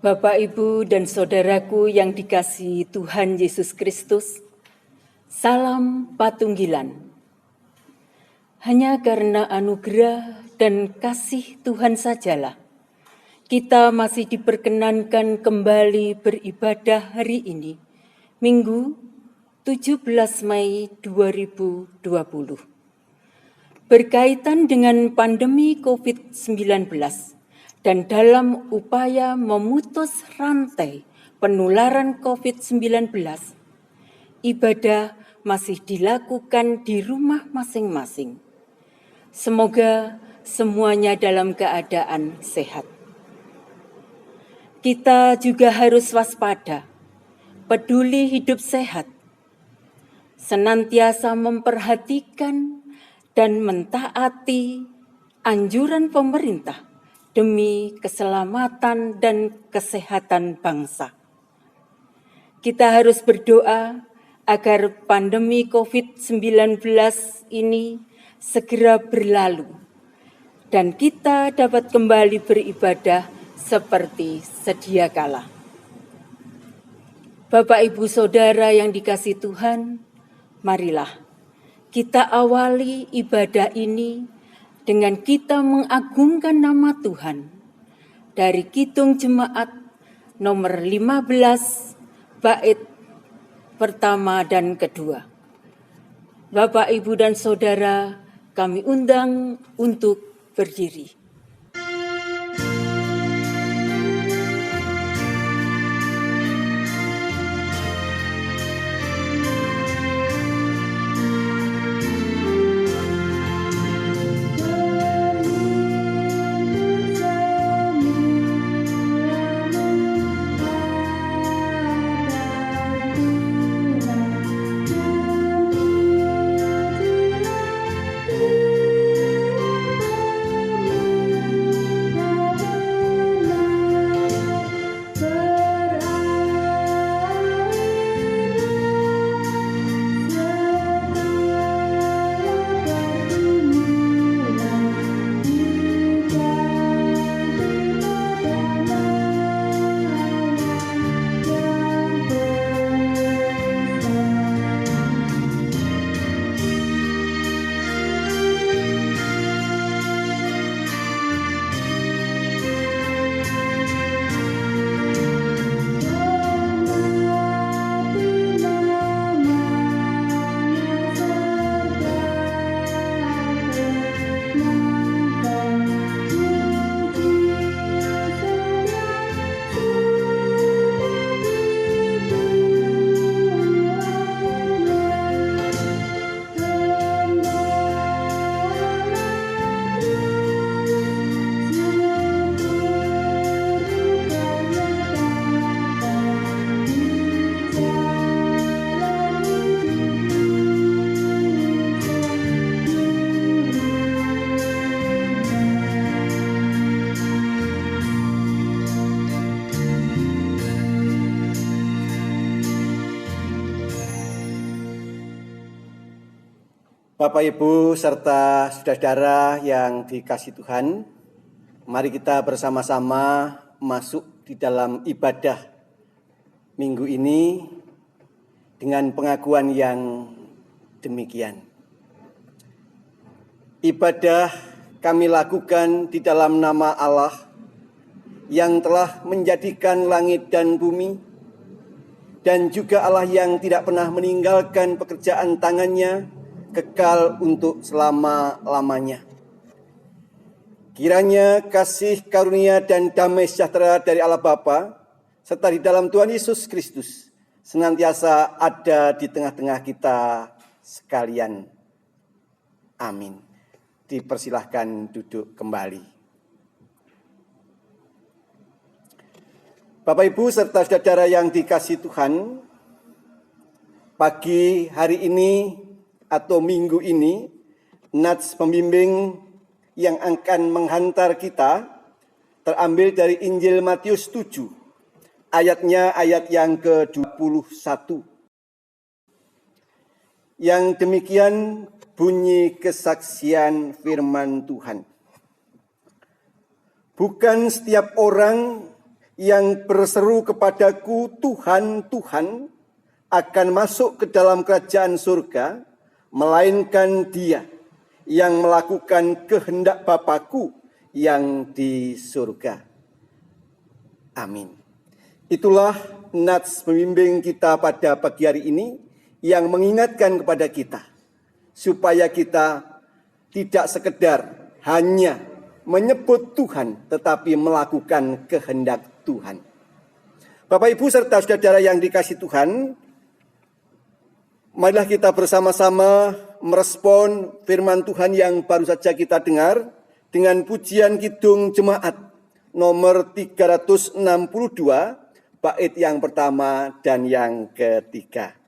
Bapak, Ibu, dan saudaraku yang dikasihi Tuhan Yesus Kristus, salam patunggilan. Hanya karena anugerah dan kasih Tuhan sajalah kita masih diperkenankan kembali beribadah hari ini, Minggu 17 Mei 2020. Berkaitan dengan pandemi COVID-19 dan dalam upaya memutus rantai penularan COVID-19, ibadah masih dilakukan di rumah masing-masing. Semoga semuanya dalam keadaan sehat. Kita juga harus waspada, peduli hidup sehat, senantiasa memperhatikan dan mentaati anjuran pemerintah demi keselamatan dan kesehatan bangsa. Kita harus berdoa agar pandemi COVID-19 ini segera berlalu dan kita dapat kembali beribadah seperti sedia kala. Bapak, Ibu, Saudara yang dikasihi Tuhan, marilah kita awali ibadah ini dengan kita mengagungkan nama Tuhan dari Kidung Jemaat nomor 15 bait pertama dan kedua. Bapak, Ibu, dan Saudara, kami undang untuk berdiri. Bapak, Ibu, serta saudara-saudara yang dikasihi Tuhan, mari kita bersama-sama masuk di dalam ibadah minggu ini dengan pengakuan yang demikian. Ibadah kami lakukan di dalam nama Allah yang telah menjadikan langit dan bumi, dan juga Allah yang tidak pernah meninggalkan pekerjaan tangannya kekal untuk selama-lamanya. Kiranya kasih karunia dan damai sejahtera dari Allah Bapa serta di dalam Tuhan Yesus Kristus senantiasa ada di tengah-tengah kita sekalian. Amin. Dipersilahkan duduk kembali. Bapak, Ibu, serta saudara yang dikasihi Tuhan, pagi hari ini atau minggu ini, nats pembimbing yang akan menghantar kita terambil dari Injil Matius 7, ayatnya ayat yang ke-21. Yang demikian bunyi kesaksian firman Tuhan. Bukan setiap orang yang berseru kepadaku, Tuhan, Tuhan, akan masuk ke dalam kerajaan surga, melainkan dia yang melakukan kehendak Bapa-Ku yang di surga. Amin. Itulah nats pembimbing kita pada pagi hari ini yang mengingatkan kepada kita supaya kita tidak sekedar hanya menyebut Tuhan tetapi melakukan kehendak Tuhan. Bapak Ibu serta saudara yang dikasihi Tuhan, marilah kita bersama-sama merespon firman Tuhan yang baru saja kita dengar dengan pujian Kidung Jemaat nomor 362, bait yang pertama dan yang ketiga.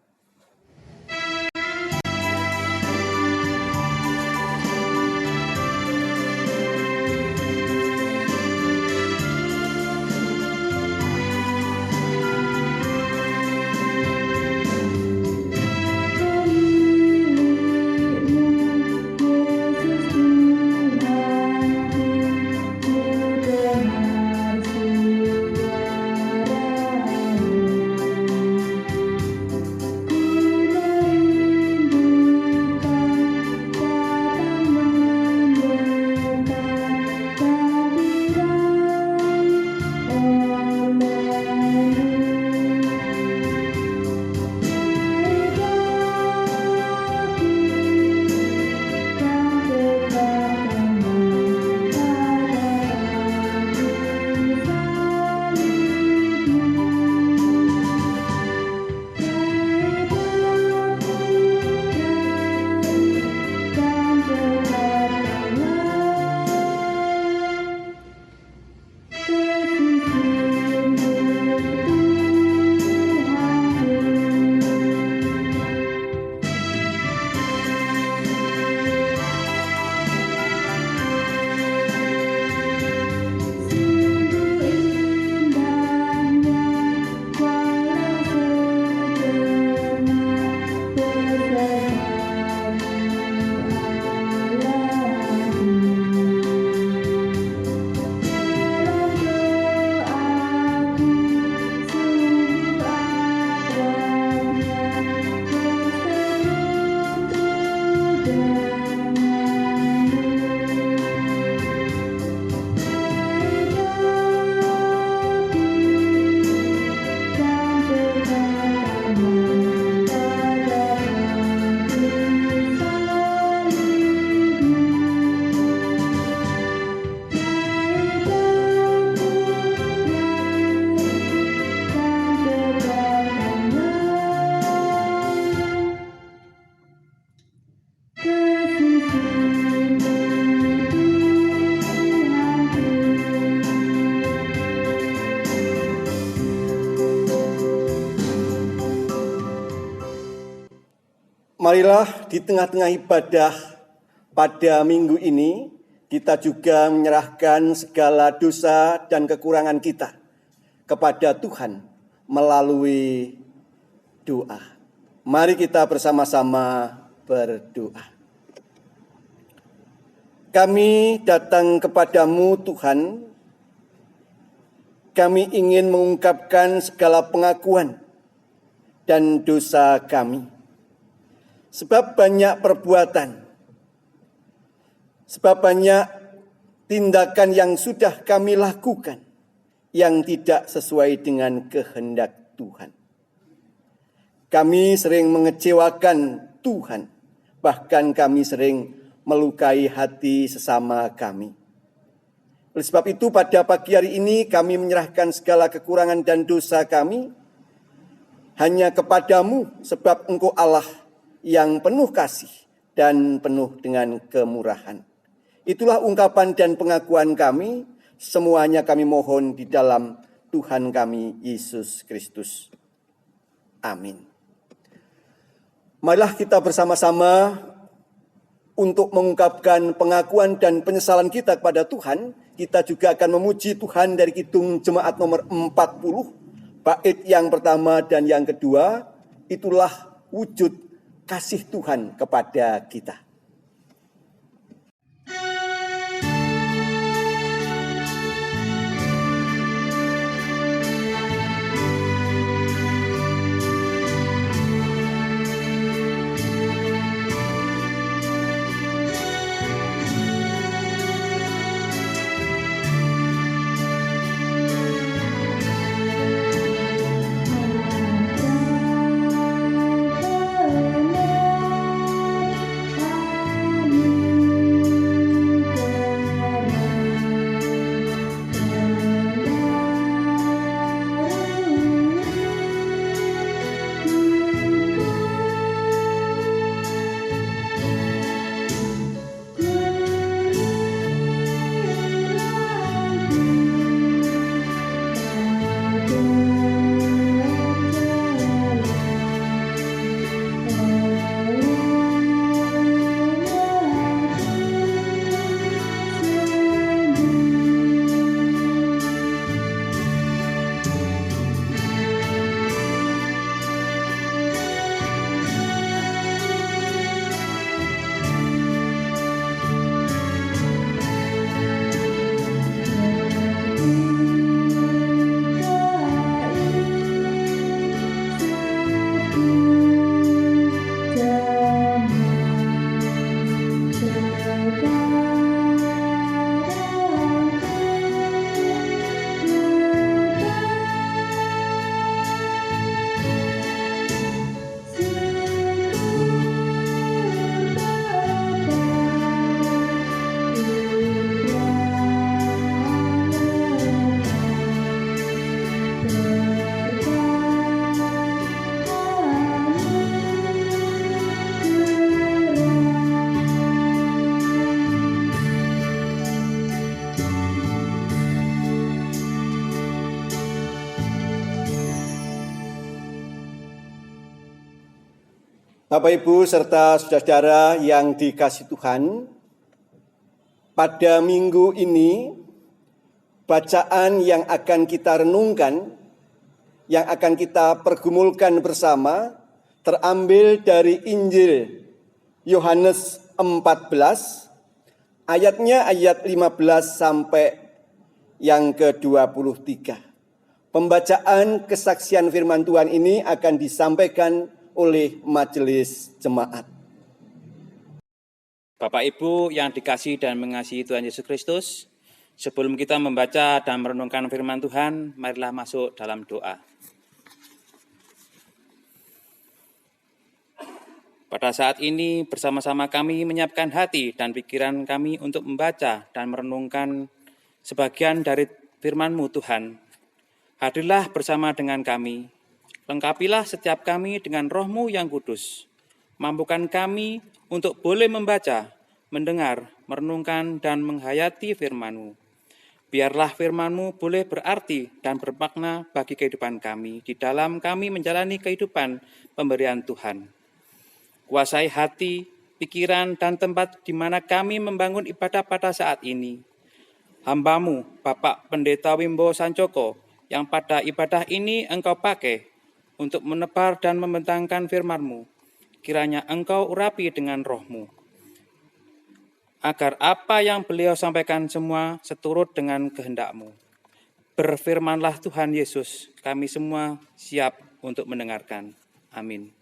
Marilah di tengah-tengah ibadah pada minggu ini, kita juga menyerahkan segala dosa dan kekurangan kita kepada Tuhan melalui doa. Mari kita bersama-sama berdoa. Kami datang kepadamu Tuhan, kami ingin mengungkapkan segala pengakuan dan dosa kami. Sebab banyak perbuatan, sebab banyak tindakan yang sudah kami lakukan yang tidak sesuai dengan kehendak Tuhan. Kami sering mengecewakan Tuhan, bahkan kami sering melukai hati sesama kami. Oleh sebab itu pada pagi hari ini kami menyerahkan segala kekurangan dan dosa kami hanya kepadamu, sebab Engkau Allah yang penuh kasih dan penuh dengan kemurahan. Itulah ungkapan dan pengakuan kami, semuanya kami mohon di dalam Tuhan kami Yesus Kristus. Amin. Marilah kita bersama-sama untuk mengungkapkan pengakuan dan penyesalan kita kepada Tuhan. Kita juga akan memuji Tuhan dari Kidung Jemaat nomor 40, bait yang pertama dan yang kedua. Itulah wujud kasih Tuhan kepada kita. Bapak, Ibu, serta saudara-saudara yang dikasihi Tuhan, pada minggu ini, bacaan yang akan kita renungkan, yang akan kita pergumulkan bersama, terambil dari Injil Yohanes 14, ayatnya ayat 15 sampai yang ke-23. Pembacaan kesaksian firman Tuhan ini akan disampaikan oleh majelis jemaat. Bapak Ibu yang dikasihi dan mengasihi Tuhan Yesus Kristus, sebelum kita membaca dan merenungkan firman Tuhan, marilah masuk dalam doa. Pada saat ini bersama-sama kami menyiapkan hati dan pikiran kami untuk membaca dan merenungkan sebagian dari firman-Mu Tuhan. Hadirlah bersama dengan kami. Lengkapilah setiap kami dengan Roh-Mu yang kudus. Mampukan kami untuk boleh membaca, mendengar, merenungkan, dan menghayati firman-Mu. Biarlah firman-Mu boleh berarti dan bermakna bagi kehidupan kami, di dalam kami menjalani kehidupan pemberian Tuhan. Kuasai hati, pikiran, dan tempat di mana kami membangun ibadah pada saat ini. Hamba-Mu, Bapak Pendeta Wimbo Sancoko, yang pada ibadah ini Engkau pakai untuk menebar dan membentangkan firman-Mu, kiranya Engkau urapi dengan Roh-Mu, agar apa yang beliau sampaikan semua seturut dengan kehendak-Mu. Berfirmanlah Tuhan Yesus, kami semua siap untuk mendengarkan. Amin.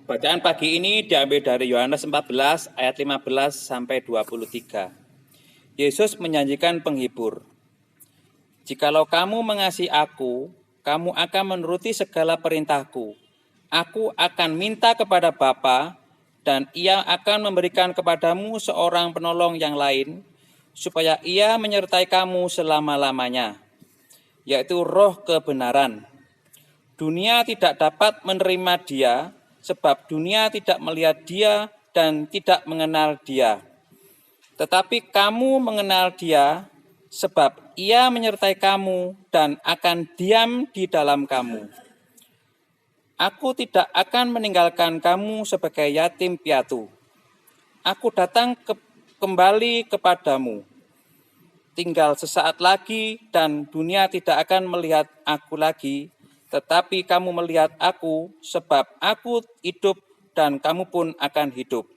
Bacaan pagi ini diambil dari Yohanes 14 ayat 15 sampai 23. Yesus menjanjikan penghibur. Jikalau kamu mengasihi aku, kamu akan menuruti segala perintahku. Aku akan minta kepada Bapa, dan Ia akan memberikan kepadamu seorang penolong yang lain, supaya Ia menyertai kamu selama-lamanya, yaitu Roh kebenaran. Dunia tidak dapat menerima Dia, sebab dunia tidak melihat Dia dan tidak mengenal Dia. Tetapi kamu mengenal Dia, sebab Ia menyertai kamu dan akan diam di dalam kamu. Aku tidak akan meninggalkan kamu sebagai yatim piatu. Aku datang kembali kepadamu. Tinggal sesaat lagi dan dunia tidak akan melihat aku lagi, tetapi kamu melihat aku, sebab aku hidup dan kamu pun akan hidup.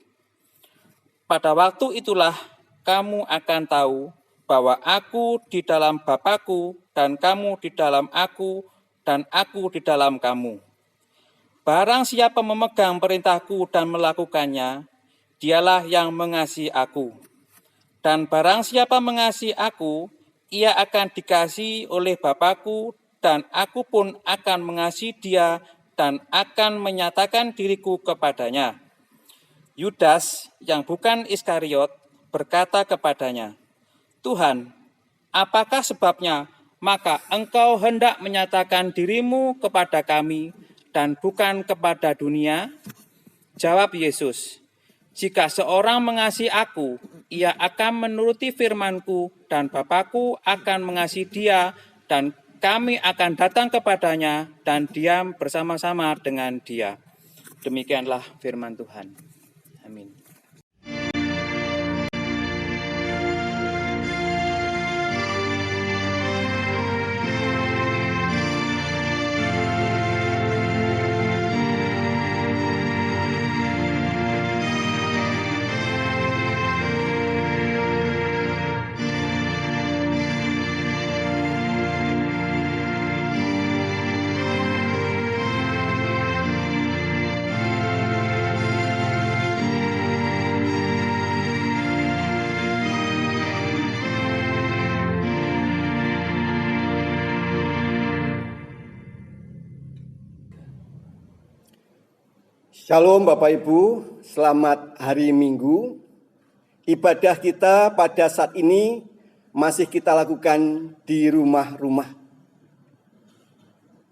Pada waktu itulah kamu akan tahu bahwa aku di dalam Bapa-Ku dan kamu di dalam aku dan aku di dalam kamu. Barang siapa memegang perintahku dan melakukannya, dialah yang mengasihi aku. Dan barang siapa mengasihi aku, ia akan dikasihi oleh Bapa-Ku dan aku pun akan mengasihi dia dan akan menyatakan diriku kepadanya. Yudas yang bukan Iskariot berkata kepadanya, Tuhan, apakah sebabnya maka engkau hendak menyatakan dirimu kepada kami dan bukan kepada dunia? Jawab Yesus, jika seorang mengasihi aku, ia akan menuruti firman-Ku dan Bapa-Ku akan mengasihi dia dan kami akan datang kepadanya dan diam bersama-sama dengan dia. Demikianlah firman Tuhan. Amin. Shalom Bapak Ibu, selamat hari Minggu. Ibadah kita pada saat ini masih kita lakukan di rumah-rumah.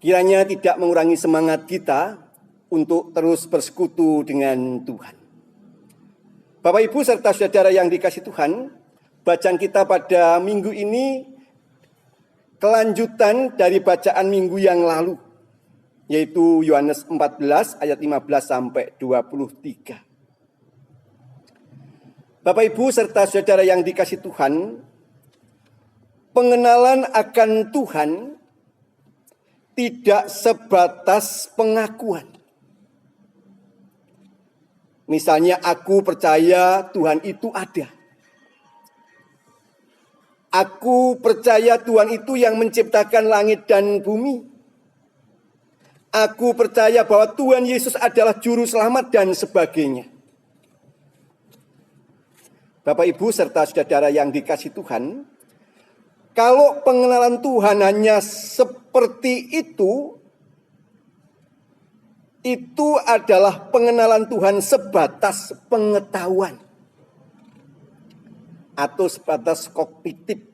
Kiranya tidak mengurangi semangat kita untuk terus bersekutu dengan Tuhan. Bapak Ibu serta saudara yang dikasihi Tuhan, bacaan kita pada minggu ini kelanjutan dari bacaan minggu yang lalu. yaitu Yohanes 14 ayat 15 sampai 23. Bapak Ibu serta saudara yang dikasihi Tuhan, pengenalan akan Tuhan tidak sebatas pengakuan. Misalnya aku percaya Tuhan itu ada. Aku percaya Tuhan itu yang menciptakan langit dan bumi. Aku percaya bahwa Tuhan Yesus adalah juru selamat dan sebagainya. Bapak Ibu serta saudara yang dikasihi Tuhan, kalau pengenalan Tuhan hanya seperti itu adalah pengenalan Tuhan sebatas pengetahuan atau sebatas kognitif.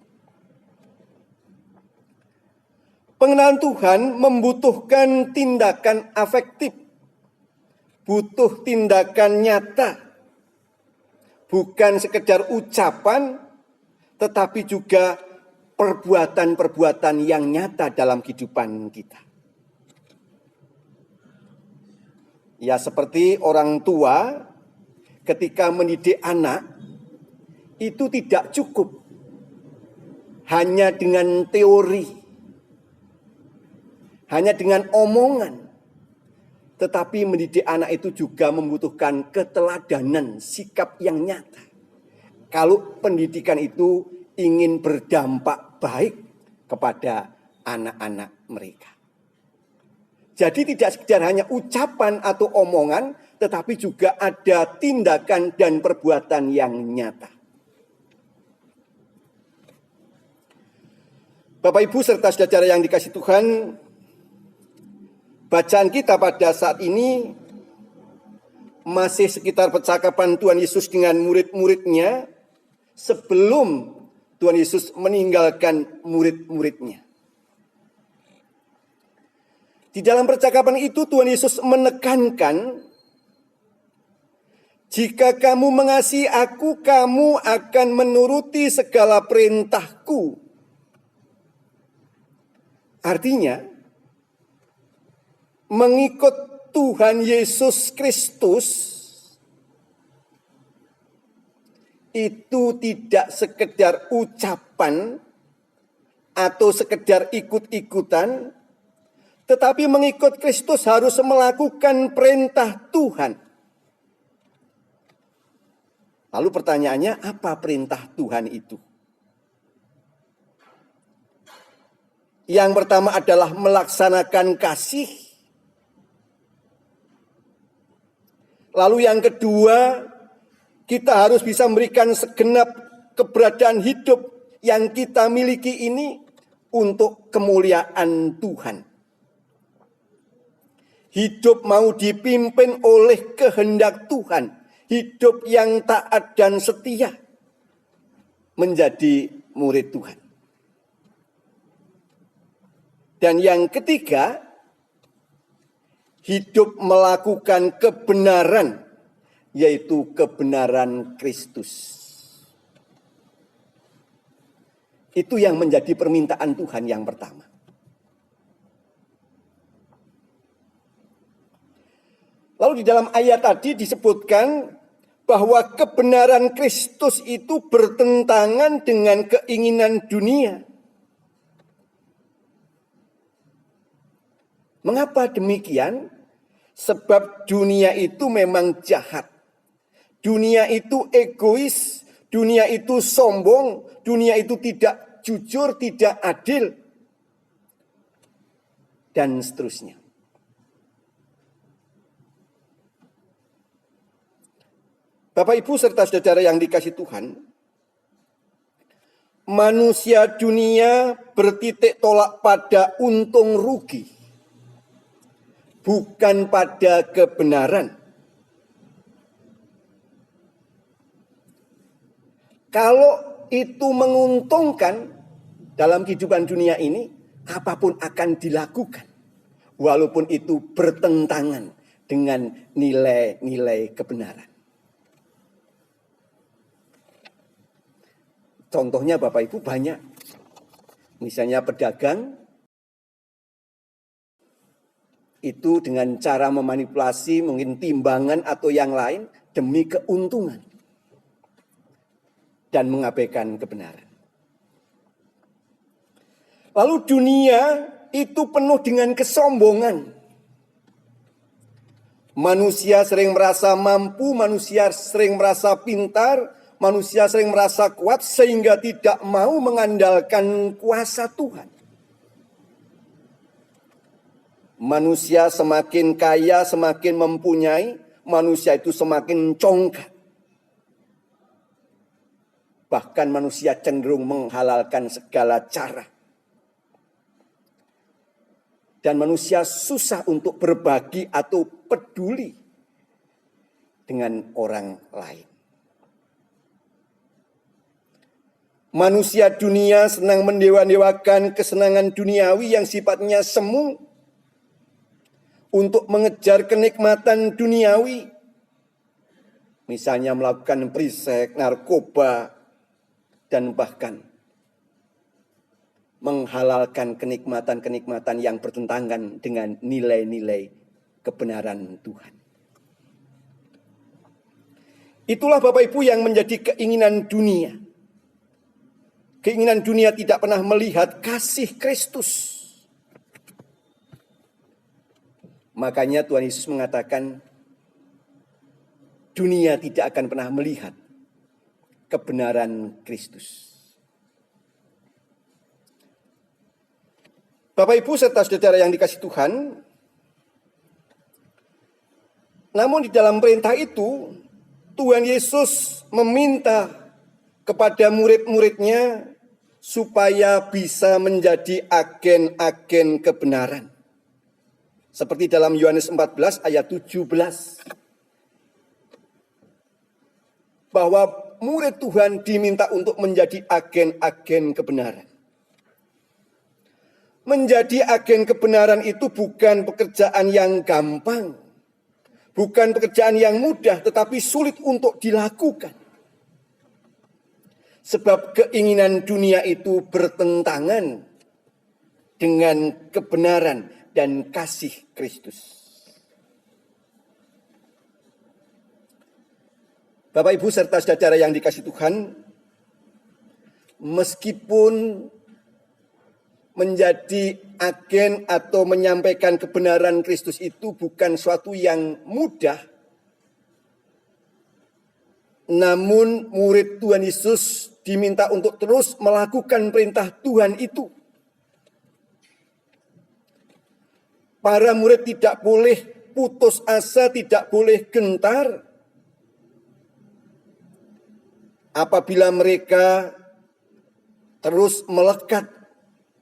Pengenalan Tuhan membutuhkan tindakan afektif, butuh tindakan nyata. Bukan sekedar ucapan, tetapi juga perbuatan-perbuatan yang nyata dalam kehidupan kita. Ya, seperti orang tua ketika mendidik anak, itu tidak cukup hanya dengan teori, hanya dengan omongan. Tetapi mendidik anak itu juga membutuhkan keteladanan, sikap yang nyata. Kalau pendidikan itu ingin berdampak baik kepada anak-anak mereka. Jadi tidak sekedar hanya ucapan atau omongan, tetapi juga ada tindakan dan perbuatan yang nyata. Bapak Ibu serta saudara yang dikasihi Tuhan, bacaan kita pada saat ini masih sekitar percakapan Tuhan Yesus dengan murid-muridnya sebelum Tuhan Yesus meninggalkan murid-muridnya. Di dalam percakapan itu Tuhan Yesus menekankan, jika kamu mengasihi aku, kamu akan menuruti segala perintahku. Artinya, mengikut Tuhan Yesus Kristus itu tidak sekedar ucapan atau sekedar ikut-ikutan, tetapi mengikut Kristus harus melakukan perintah Tuhan. Lalu pertanyaannya, apa perintah Tuhan itu? Yang pertama adalah melaksanakan kasih. Lalu yang kedua, kita harus bisa memberikan segenap keberadaan hidup yang kita miliki ini untuk kemuliaan Tuhan. Hidup mau dipimpin oleh kehendak Tuhan. Hidup yang taat dan setia. Menjadi murid Tuhan. Dan yang ketiga, hidup melakukan kebenaran, yaitu kebenaran Kristus. Itu yang menjadi permintaan Tuhan yang pertama. Lalu di dalam ayat tadi disebutkan bahwa kebenaran Kristus itu bertentangan dengan keinginan dunia. Mengapa demikian? Sebab dunia itu memang jahat. Dunia itu egois, dunia itu sombong, dunia itu tidak jujur, tidak adil, dan seterusnya. Bapak Ibu serta saudara yang dikasihi Tuhan, manusia dunia bertitik tolak pada untung rugi, bukan pada kebenaran. Kalau itu menguntungkan dalam kehidupan dunia ini, apapun akan dilakukan. Walaupun itu bertentangan dengan nilai-nilai kebenaran. Contohnya Bapak Ibu banyak. Misalnya pedagang itu dengan cara memanipulasi mungkin timbangan atau yang lain demi keuntungan dan mengabaikan kebenaran. Lalu dunia itu penuh dengan kesombongan. Manusia sering merasa mampu, manusia sering merasa pintar, manusia sering merasa kuat sehingga tidak mau mengandalkan kuasa Tuhan. Manusia semakin kaya, semakin mempunyai, manusia itu semakin congkak. Bahkan manusia cenderung menghalalkan segala cara. Dan manusia susah untuk berbagi atau peduli dengan orang lain. Manusia dunia senang mendewa-dewakan kesenangan duniawi yang sifatnya semu untuk mengejar kenikmatan duniawi. Misalnya melakukan prisek, narkoba, dan bahkan menghalalkan kenikmatan-kenikmatan yang bertentangan dengan nilai-nilai kebenaran Tuhan. Itulah Bapak Ibu yang menjadi keinginan dunia. Keinginan dunia tidak pernah melihat kasih Kristus. Makanya Tuhan Yesus mengatakan, dunia tidak akan pernah melihat kebenaran Kristus. Bapak Ibu serta saudara yang dikasihi Tuhan, namun di dalam perintah itu, Tuhan Yesus meminta kepada murid-muridnya supaya bisa menjadi agen-agen kebenaran. Seperti dalam Yohanes 14 ayat 17. Bahwa murid Tuhan diminta untuk menjadi agen-agen kebenaran. Menjadi agen kebenaran itu bukan pekerjaan yang gampang. Bukan pekerjaan yang mudah, tetapi sulit untuk dilakukan. Sebab keinginan dunia itu bertentangan dengan kebenaran dan kasih Kristus. Bapak Ibu serta saudara yang dikasihi Tuhan, meskipun menjadi agen atau menyampaikan kebenaran Kristus itu bukan suatu yang mudah, namun murid Tuhan Yesus diminta untuk terus melakukan perintah Tuhan itu. Para murid tidak boleh putus asa, tidak boleh gentar. Apabila mereka terus melekat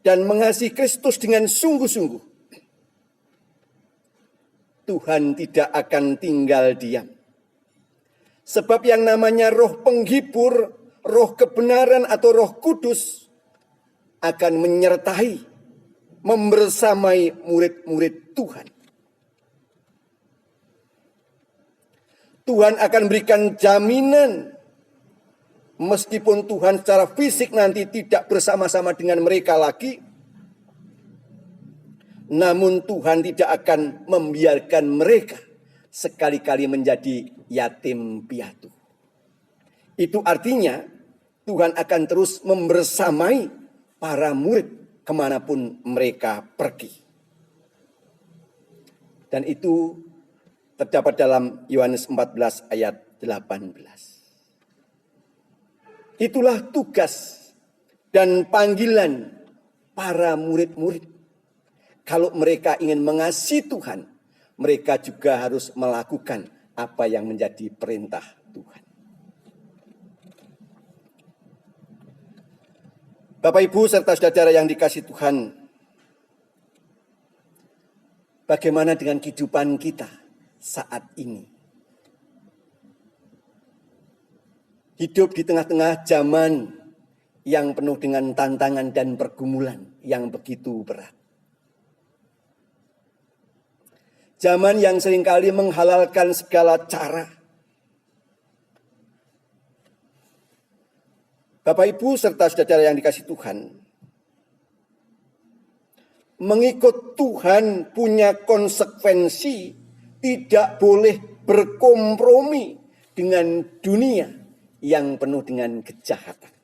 dan mengasihi Kristus dengan sungguh-sungguh, Tuhan tidak akan tinggal diam. Sebab yang namanya roh penghibur, roh kebenaran atau roh kudus akan menyertai, membersamai murid-murid Tuhan. Tuhan akan berikan jaminan, meskipun Tuhan secara fisik nanti tidak bersama-sama dengan mereka lagi, namun Tuhan tidak akan membiarkan mereka sekali-kali menjadi yatim piatu. Itu artinya Tuhan akan terus membersamai para murid kemanapun mereka pergi. Dan itu terdapat dalam Yohanes 14 ayat 18. Itulah tugas dan panggilan para murid-murid. Kalau mereka ingin mengasihi Tuhan, mereka juga harus melakukan apa yang menjadi perintah Tuhan. Bapak Ibu serta saudara yang dikasihi Tuhan, bagaimana dengan kehidupan kita saat ini? Hidup di tengah-tengah zaman yang penuh dengan tantangan dan pergumulan yang begitu berat. Zaman yang seringkali menghalalkan segala cara. Bapak Ibu serta saudara yang dikasihi Tuhan, mengikut Tuhan punya konsekuensi, tidak boleh berkompromi dengan dunia yang penuh dengan kejahatan.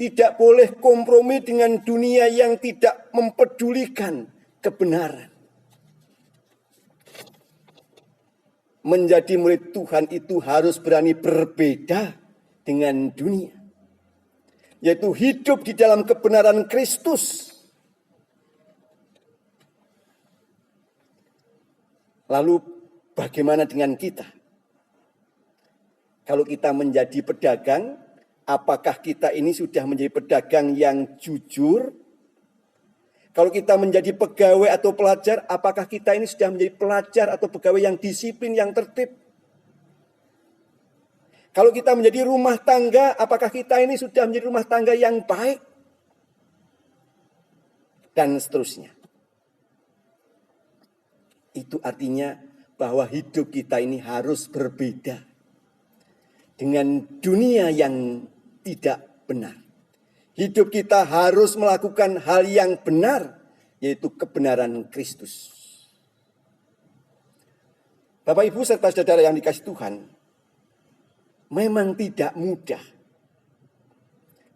Tidak boleh kompromi dengan dunia yang tidak mempedulikan kebenaran. Menjadi murid Tuhan itu harus berani berbeda dengan dunia, yaitu hidup di dalam kebenaran Kristus. Lalu bagaimana dengan kita? Kalau kita menjadi pedagang, apakah kita ini sudah menjadi pedagang yang jujur? Kalau kita menjadi pegawai atau pelajar, apakah kita ini sudah menjadi pelajar atau pegawai yang disiplin, yang tertib? Kalau kita menjadi rumah tangga, apakah kita ini sudah menjadi rumah tangga yang baik? Dan seterusnya. Itu artinya bahwa hidup kita ini harus berbeda dengan dunia yang tidak benar. Hidup kita harus melakukan hal yang benar, yaitu kebenaran Kristus. Bapak, Ibu, serta saudara yang dikasihi Tuhan, memang tidak mudah.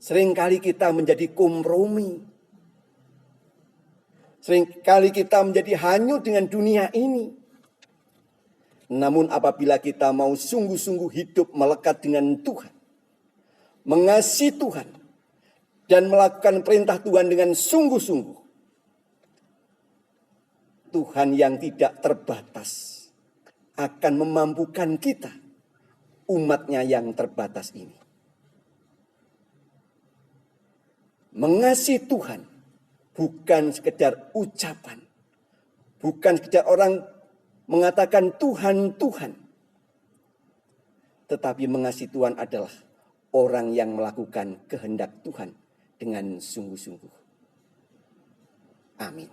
Seringkali kita menjadi kompromi. Seringkali kita menjadi hanyut dengan dunia ini. Namun apabila kita mau sungguh-sungguh hidup melekat dengan Tuhan, mengasihi Tuhan, dan melakukan perintah Tuhan dengan sungguh-sungguh, Tuhan yang tidak terbatas akan memampukan kita, umatnya yang terbatas ini. Mengasihi Tuhan bukan sekedar ucapan, bukan sekedar orang mengatakan Tuhan, Tuhan. Tetapi mengasihi Tuhan adalah orang yang melakukan kehendak Tuhan dengan sungguh-sungguh. Amin.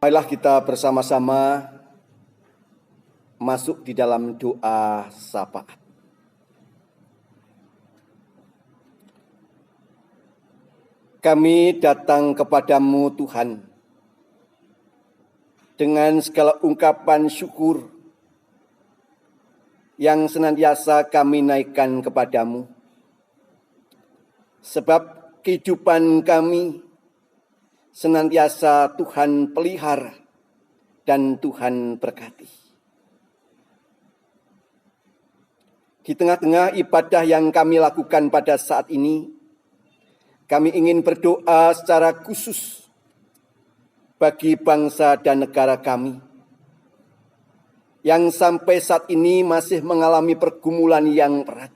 Marilah kita bersama-sama masuk di dalam doa syafaat. Kami datang kepadamu Tuhan dengan segala ungkapan syukur yang senantiasa kami naikkan kepadamu. Sebab kehidupan kami senantiasa Tuhan pelihara dan Tuhan berkati. Di tengah-tengah ibadah yang kami lakukan pada saat ini, kami ingin berdoa secara khusus bagi bangsa dan negara kami yang sampai saat ini masih mengalami pergumulan yang berat.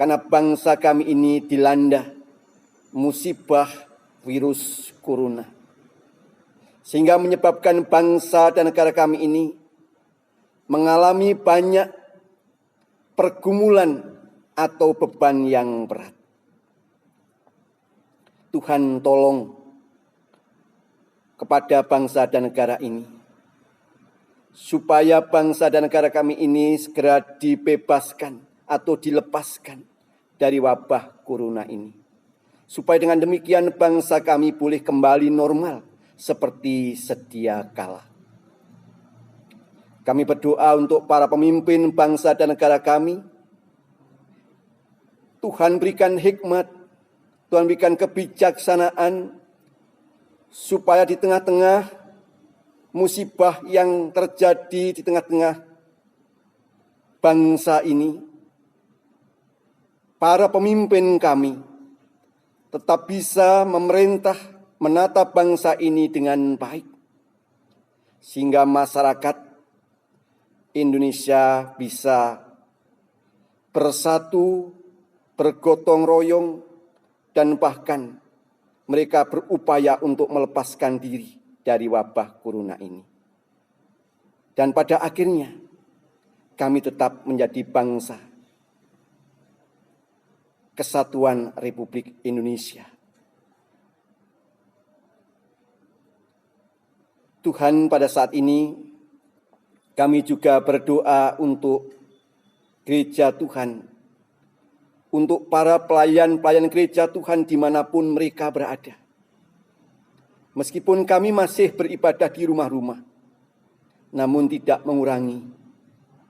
Karena bangsa kami ini dilanda musibah virus corona, sehingga menyebabkan bangsa dan negara kami ini mengalami banyak pergumulan atau beban yang berat. Tuhan tolong kepada bangsa dan negara ini, supaya bangsa dan negara kami ini segera dibebaskan atau dilepaskan dari wabah corona ini. Supaya dengan demikian bangsa kami boleh kembali normal seperti sedia kala. Kami berdoa untuk para pemimpin bangsa dan negara kami. Tuhan berikan hikmat, Tuhan berikan kebijaksanaan, supaya di tengah-tengah musibah yang terjadi di tengah-tengah bangsa ini, para pemimpin kami tetap bisa memerintah, menata bangsa ini dengan baik, sehingga masyarakat Indonesia bisa bersatu, bergotong royong, dan bahkan mereka berupaya untuk melepaskan diri dari wabah corona ini. Dan pada akhirnya kami tetap menjadi bangsa Kesatuan Republik Indonesia. Tuhan, pada saat ini kami juga berdoa untuk gereja Tuhan, untuk para pelayan-pelayan gereja Tuhan dimanapun mereka berada. Meskipun kami masih beribadah di rumah-rumah, namun tidak mengurangi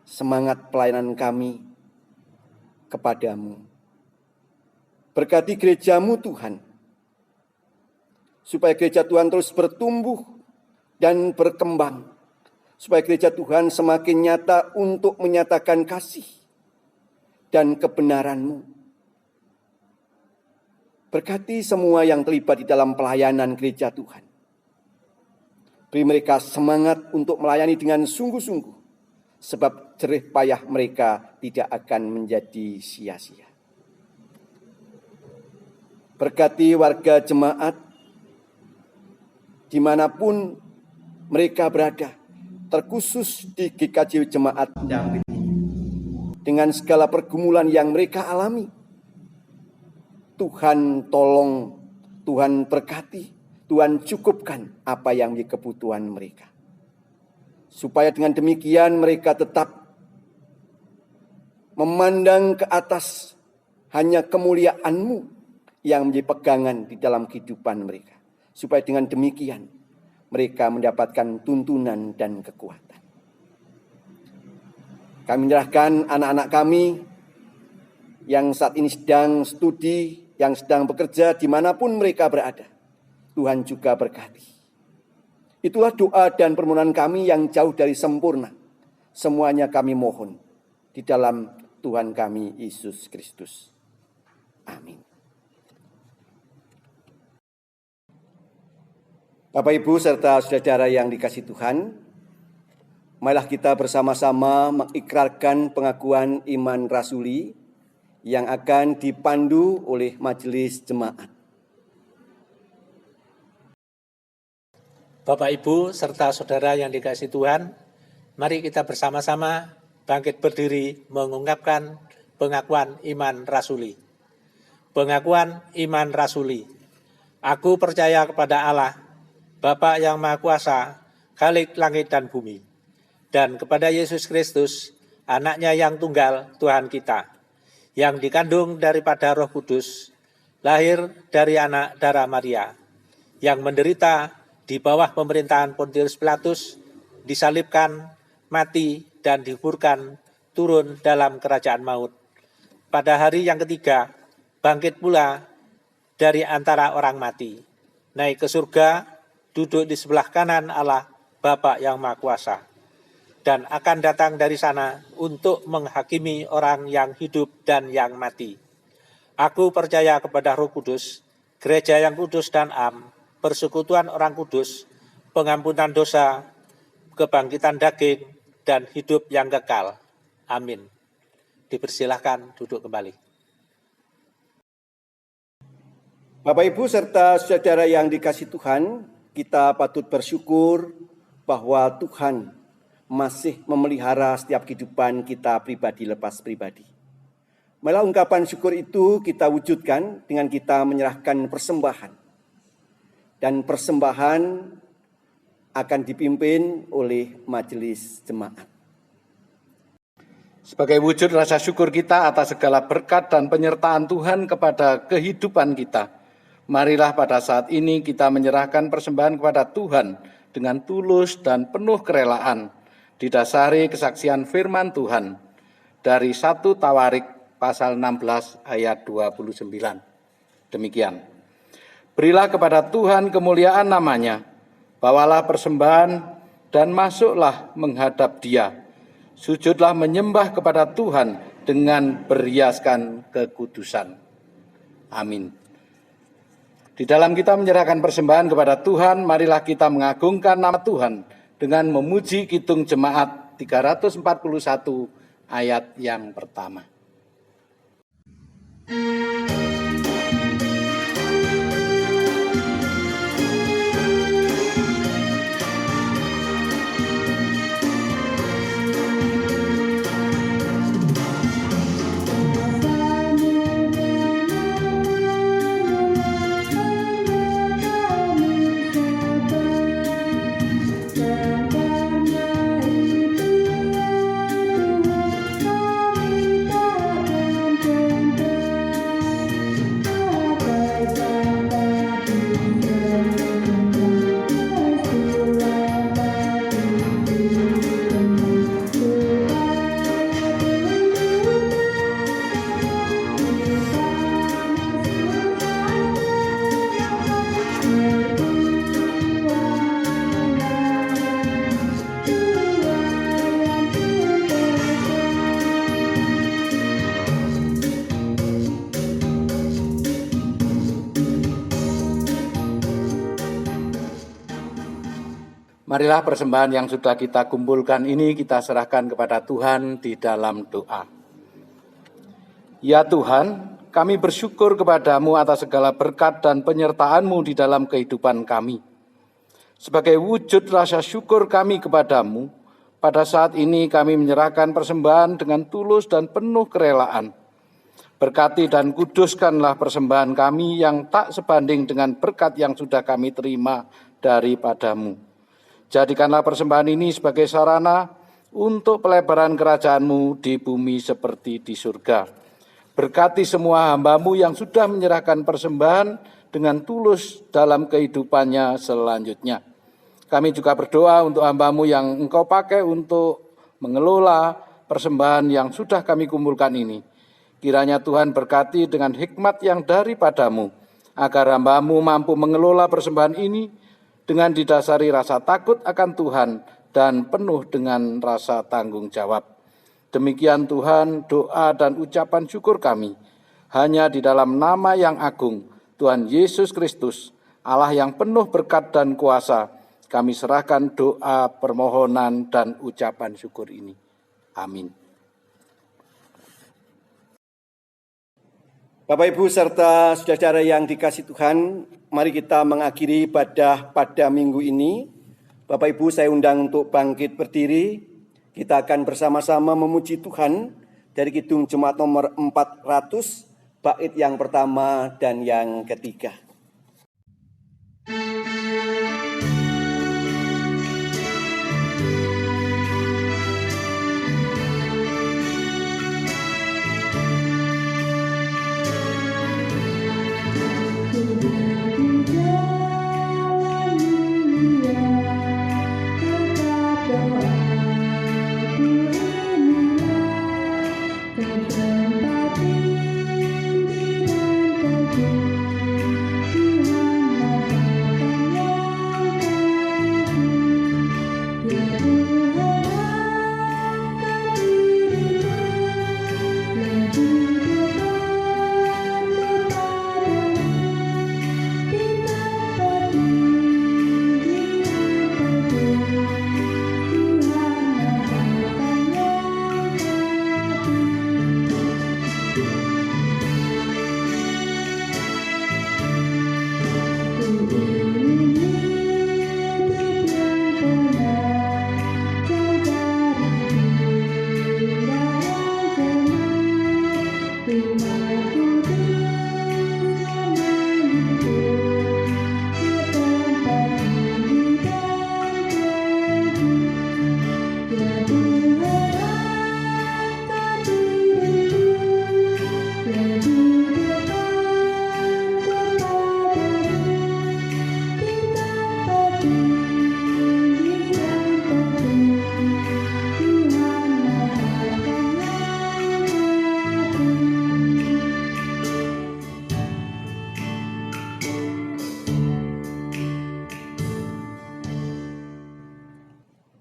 semangat pelayanan kami kepadamu. Berkati gerejamu Tuhan, supaya gereja Tuhan terus bertumbuh dan berkembang, supaya gereja Tuhan semakin nyata untuk menyatakan kasih dan kebenaran-Mu. Berkati semua yang terlibat di dalam pelayanan gereja Tuhan. Beri mereka semangat untuk melayani dengan sungguh-sungguh, sebab jerih payah mereka tidak akan menjadi sia-sia. Berkati warga jemaat dimanapun mereka berada, terkhusus di GKJ Jemaat Dampit, dengan segala pergumulan yang mereka alami. Tuhan tolong, Tuhan berkati, Tuhan cukupkan apa yang menjadi kebutuhan mereka. Supaya dengan demikian mereka tetap memandang ke atas hanya kemuliaan-Mu yang menjadi pegangan di dalam kehidupan mereka. Supaya dengan demikian mereka mendapatkan tuntunan dan kekuatan. Kami menyerahkan anak-anak kami yang saat ini sedang studi, yang sedang bekerja dimanapun mereka berada. Tuhan juga berkati. Itulah doa dan permohonan kami yang jauh dari sempurna. Semuanya kami mohon di dalam Tuhan kami Yesus Kristus. Amin. Bapak, Ibu, serta saudara yang dikasihi Tuhan, marilah kita bersama-sama mengikrarkan pengakuan iman rasuli yang akan dipandu oleh majelis jemaat. Bapak, Ibu, serta saudara yang dikasihi Tuhan, mari kita bersama-sama bangkit berdiri mengungkapkan pengakuan iman rasuli. Pengakuan iman rasuli. Aku percaya kepada Allah, Bapa yang Maha Kuasa, Khalik langit dan bumi, dan kepada Yesus Kristus, Anaknya yang tunggal, Tuhan kita, yang dikandung daripada Roh Kudus, lahir dari anak darah Maria, yang menderita di bawah pemerintahan Pontius Pilatus, disalibkan, mati, dan dikuburkan, turun dalam kerajaan maut. Pada hari yang ketiga, bangkit pula dari antara orang mati, naik ke surga, duduk di sebelah kanan Allah, Bapa yang Maha Kuasa, dan akan datang dari sana untuk menghakimi orang yang hidup dan yang mati. Aku percaya kepada Roh Kudus, gereja yang kudus dan am, persekutuan orang kudus, pengampunan dosa, kebangkitan daging, dan hidup yang kekal. Amin. Dipersilahkan duduk kembali. Bapak, Ibu, serta saudara yang dikasihi Tuhan, kita patut bersyukur bahwa Tuhan masih memelihara setiap kehidupan kita pribadi lepas pribadi. Malah ungkapan syukur itu kita wujudkan dengan kita menyerahkan persembahan. Dan persembahan akan dipimpin oleh majelis jemaat. Sebagai wujud rasa syukur kita atas segala berkat dan penyertaan Tuhan kepada kehidupan kita, marilah pada saat ini kita menyerahkan persembahan kepada Tuhan dengan tulus dan penuh kerelaan, didasari kesaksian firman Tuhan dari 1 Tawarik pasal 16 ayat 29. Demikian. Berilah kepada Tuhan kemuliaan namanya, bawalah persembahan dan masuklah menghadap Dia. Sujudlah menyembah kepada Tuhan dengan berhiaskan kekudusan. Amin. Di dalam kita menyerahkan persembahan kepada Tuhan, marilah kita mengagungkan nama Tuhan dengan memuji Kidung Jemaat 341 ayat yang pertama. Marilah persembahan yang sudah kita kumpulkan ini kita serahkan kepada Tuhan di dalam doa. Ya Tuhan, kami bersyukur kepadamu atas segala berkat dan penyertaan-Mu di dalam kehidupan kami. Sebagai wujud rasa syukur kami kepadamu, pada saat ini kami menyerahkan persembahan dengan tulus dan penuh kerelaan. Berkati dan kuduskanlah persembahan kami yang tak sebanding dengan berkat yang sudah kami terima daripadamu. Jadikanlah persembahan ini sebagai sarana untuk pelebaran kerajaan-Mu di bumi seperti di surga. Berkati semua hamba-Mu yang sudah menyerahkan persembahan dengan tulus dalam kehidupannya selanjutnya. Kami juga berdoa untuk hamba-Mu yang Engkau pakai untuk mengelola persembahan yang sudah kami kumpulkan ini. Kiranya Tuhan berkati dengan hikmat yang daripadamu, agar hamba-Mu mampu mengelola persembahan ini dengan didasari rasa takut akan Tuhan dan penuh dengan rasa tanggung jawab. Demikian Tuhan, doa dan ucapan syukur kami hanya di dalam nama yang agung, Tuhan Yesus Kristus, Allah yang penuh berkat dan kuasa. Kami serahkan doa, permohonan, dan ucapan syukur ini. Amin. Bapak, Ibu, serta saudara-saudara yang dikasihi Tuhan, mari kita mengakhiri ibadah pada minggu ini. Bapak, Ibu, saya undang untuk bangkit berdiri. Kita akan bersama-sama memuji Tuhan dari Kidung Jemaat nomor 400, bait yang pertama dan yang ketiga.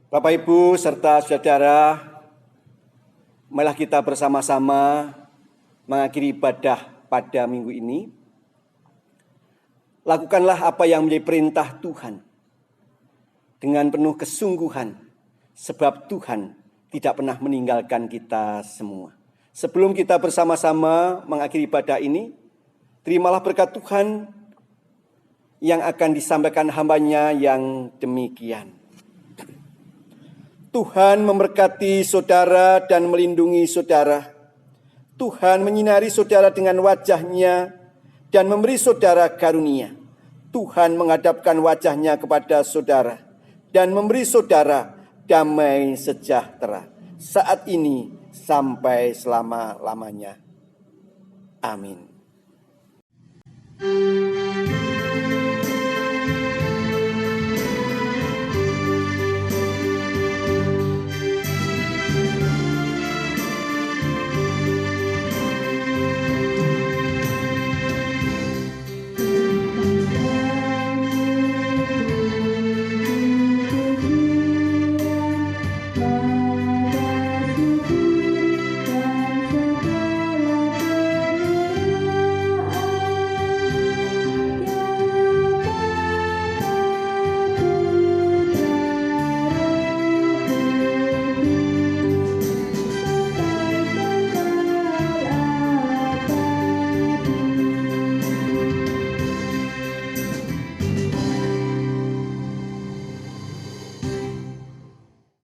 Bapak, Ibu, serta saudara, marilah kita bersama-sama mengakhiri ibadah pada minggu ini. Lakukanlah apa yang menjadi perintah Tuhan dengan penuh kesungguhan, sebab Tuhan tidak pernah meninggalkan kita semua. Sebelum kita bersama-sama mengakhiri ibadah ini, terimalah berkat Tuhan yang akan disampaikan hamba-Nya yang demikian. Tuhan memberkati saudara dan melindungi saudara. Tuhan menyinari saudara dengan wajah-Nya dan memberi saudara karunia. Tuhan menghadapkan wajah-Nya kepada saudara dan memberi saudara damai sejahtera saat ini sampai selama-lamanya. Amin.